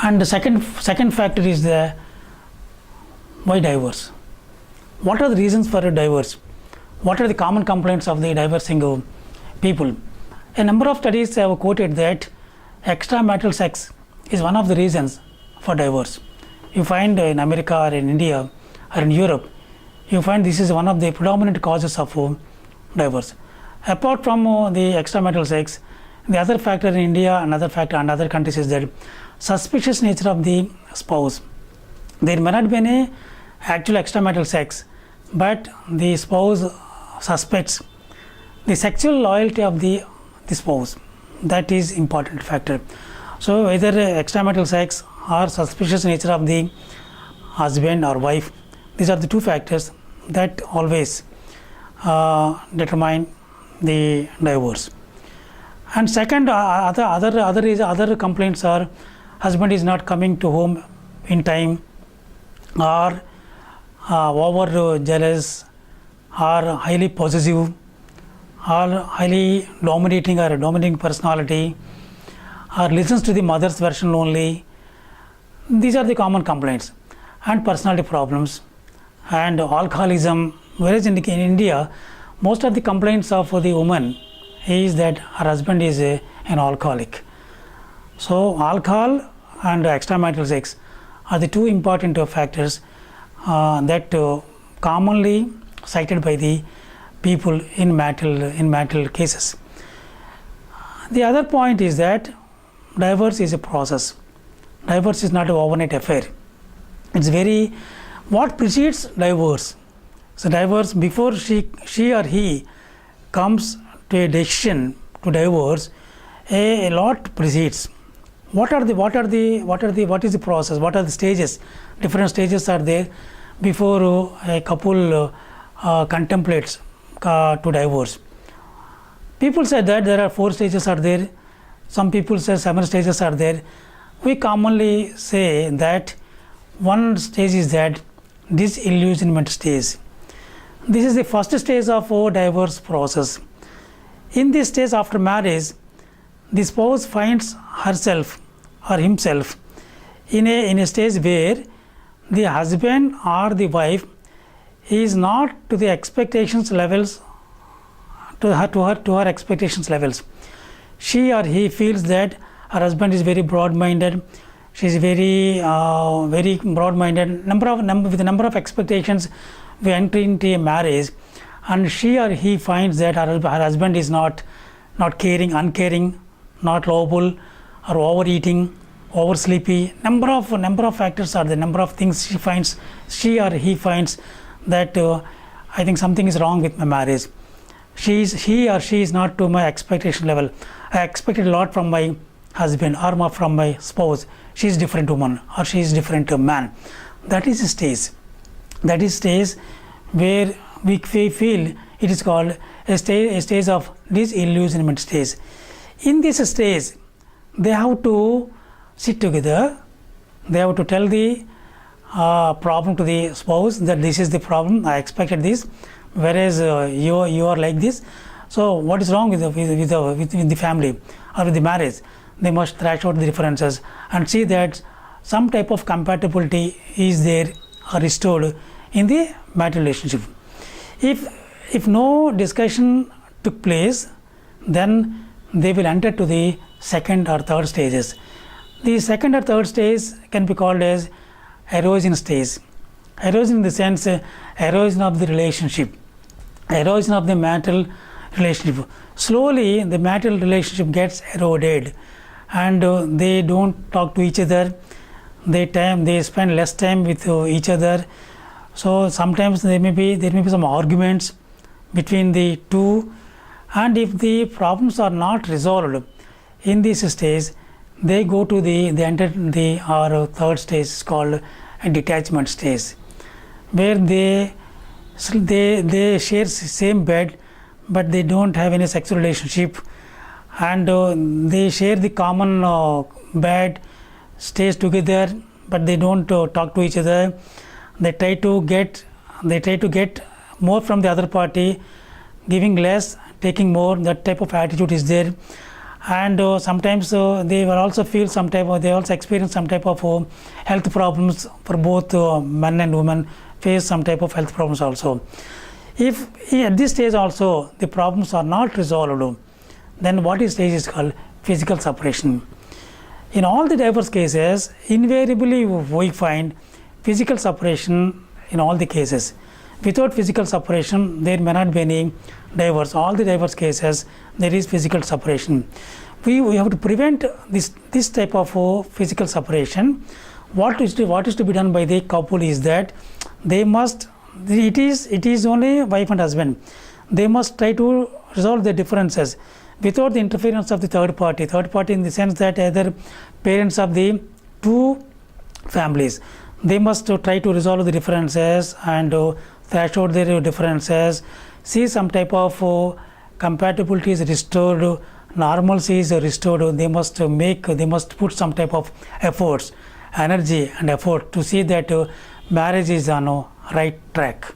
And the second factor is the why divorce. What are the reasons for a divorce? What are the common complaints of the divorcing people? A number of studies have quoted that extramarital sex is one of the reasons for divorce. You find in America or in India or in Europe, you find this is one of the predominant causes of divorce. Apart from the extramarital sex, the other factor in India, another factor and other countries is that suspicious nature of the spouse. There may not be any actual extramarital sex, but the spouse suspects the sexual loyalty of the spouse. That is important factor. So either extramarital sex or suspicious nature of the husband or wife, these are the two factors that always determine the divorce. And second, other complaints are husband is not coming to home in time, or over jealous, or highly possessive, or highly dominating personality, or listens to the mother's version only. These are the common complaints. And personality problems and alcoholism. Whereas in India, most of the complaints of the woman is that her husband is an alcoholic. So alcohol and extramarital sex are the two important factors that commonly cited by the people in marital cases. The other point is that divorce is a process. Divorce is not an overnight affair. What precedes divorce? So divorce, before she or he comes to a decision to divorce, a lot precedes. What is the process? What are the stages? Different stages are there before a couple contemplates to divorce. People say that there are 4 stages are there. Some people say 7 stages are there. We commonly say that one stage is that disillusionment stage. This is the first stage of a divorce process. In this stage after marriage, the spouse finds herself or himself in a stage where the husband or the wife is not to the expectations levels, to her expectations levels. She or he feels that her husband is very broad-minded. She is very broad-minded. With a number of expectations, we enter into a marriage, and she or he finds that her husband is not caring, uncaring, not lovable, or overeating, oversleepy. Number of factors are the number of things she or he finds that I think something is wrong with my marriage. He or she is not to my expectation level. I expected a lot from my husband or from my spouse. She is different woman or she is different man. That is a stage. That is stage where we feel it is called a stage of disillusionment stage. In this stage, they have to sit together. They have to tell the problem to the spouse that this is the problem. I expected this, whereas you are like this. So what is wrong with the family or with the marriage? They must thrash out the differences and see that some type of compatibility is there or restored in the marital relationship. If no discussion took place, then they will enter to the second or third stages. The second or third stage can be called as erosion stage. Erosion in the sense erosion of the relationship, erosion of the marital relationship. Slowly the marital relationship gets eroded, and they don't talk to each other. They spend less time with each other. So sometimes there may be some arguments between the two, and if the problems are not resolved in this stage, they enter the third stage called a detachment stage, where they share same bed, but they don't have any sexual relationship, and they share the common bed, stays together, but they don't talk to each other. They try to get more from the other party, giving less, taking more. That type of attitude is there, and sometimes they will also feel some type of, they also experience some type of health problems. For both men and women face some type of health problems also. If at this stage also the problems are not resolved, then what is stage is called physical separation. In all the divorce cases, invariably we find physical separation in all the cases. Without physical separation, there may not be any divorce. All the divorce cases, there is physical separation. We have to prevent this type of physical separation. What is to be done by the couple is that they must, it is only wife and husband. They must try to resolve the differences without the interference of the third party. Third party in the sense that either parents of the two families, they must try to resolve the differences and thrash out their differences, see some type of compatibility is restored, normalcy is restored. They must put some type of efforts, energy and effort to see that marriage is on a right track.